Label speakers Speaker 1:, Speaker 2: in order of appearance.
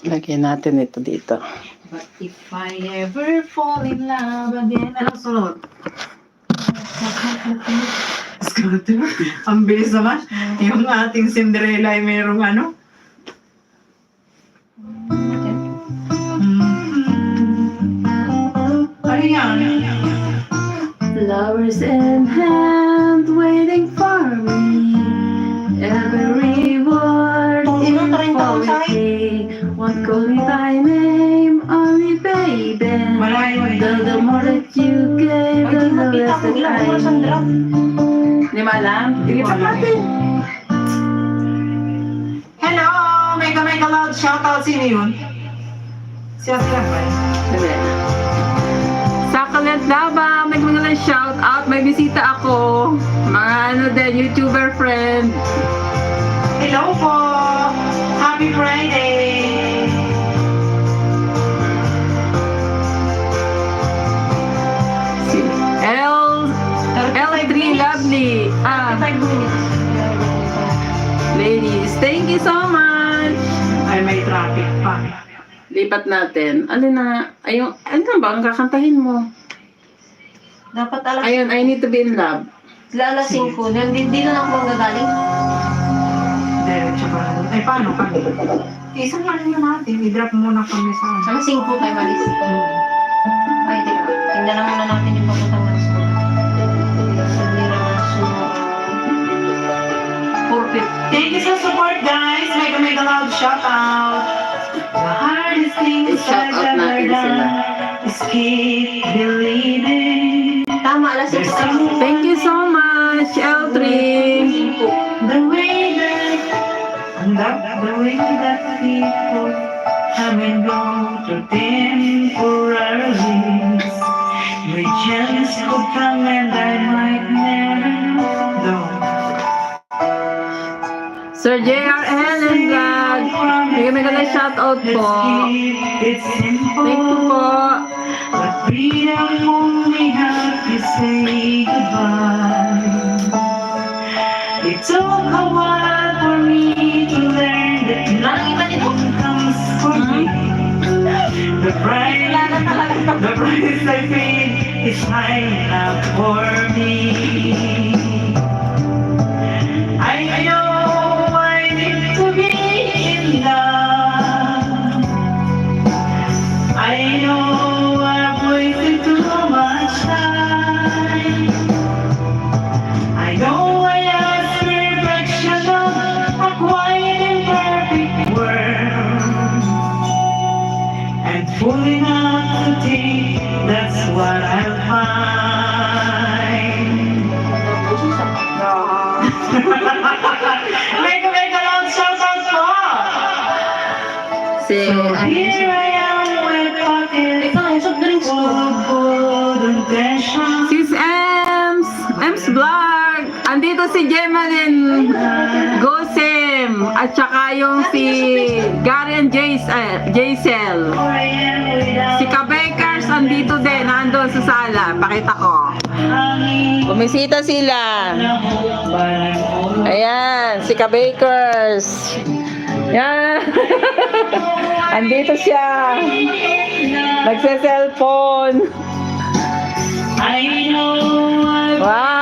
Speaker 1: Lagyan natin ito dito.
Speaker 2: But if I ever fall in love again. Anong sunod? Scooter? Ang bilis naman. Yung ating Cinderella ay mayroong ano? Ano yan?
Speaker 1: Flowers in hand, waiting for me. Every word in poetry. Won't call me by name, only baby.
Speaker 2: Malayo eh.
Speaker 1: The more that you gave, the less that I need. Di ba alam? Ilipat natin.
Speaker 2: Hello! Mega loud shoutout. Sino yun? Siya sila ba?
Speaker 1: Sabi. Succulent Laba, may mga shout out, may bisita ako. Mga ano din, YouTuber friend.
Speaker 2: Hello po! Happy Friday!
Speaker 1: Si L3 Lovely.
Speaker 2: 5 minutes.
Speaker 1: Ladies, thank you so much.
Speaker 2: Ay, may traffic pa.
Speaker 1: Lipat natin. Ano na, ayun, ano ba ang kakantahin mo?
Speaker 3: Dapat alas,
Speaker 1: Ayun, I need to be in love.
Speaker 3: alas 5. Dito na ako magagaling.
Speaker 2: Diretso pa na. Ay, paano? Isang ano yun natin. I-drop muna kami sa ano.
Speaker 3: Alas 5 tayo malis. Ay, teka. Tingnan lang muna natin yung papuntang ng school.
Speaker 2: Thank you sa support, guys! Mega loud shoutout! The hardest thing is
Speaker 1: Shout out natin sila.
Speaker 2: is keep believing.
Speaker 3: Tama, alas 6 tayo.
Speaker 1: Thank you so much, L3.
Speaker 2: The way that people come and go through temporary. My chance could come and I might never know.
Speaker 1: Sir J.R. Helen Vlog. May mga shout out po.
Speaker 2: It's simple.
Speaker 1: Thank you po.
Speaker 2: But freedom only help you say goodbye. It took a while for me to learn that nothing comes for me. The price I paid is high enough for me. I know I need to be in love. I know I've wasted too much time. I know I asked perfection of a quiet and perfect world. And fooling out to think that's what I'll find. Mega loud shoutout po!
Speaker 1: Si,
Speaker 2: Here I am with pockets
Speaker 3: Ikaw, yung soft drinks
Speaker 2: full
Speaker 3: mo.
Speaker 2: of gold and treasure.
Speaker 1: Sis Ems Vlog. Andito si Gemaline Gosem. At saka yung si Garian Jaisel. Si Kabakers andito din. Nandun sa sala. Pakita ko. Bumisita sila. Ayan, si Kabakers. Yan. Andito siya. Nagse-cellphone.
Speaker 2: I know
Speaker 1: Wow.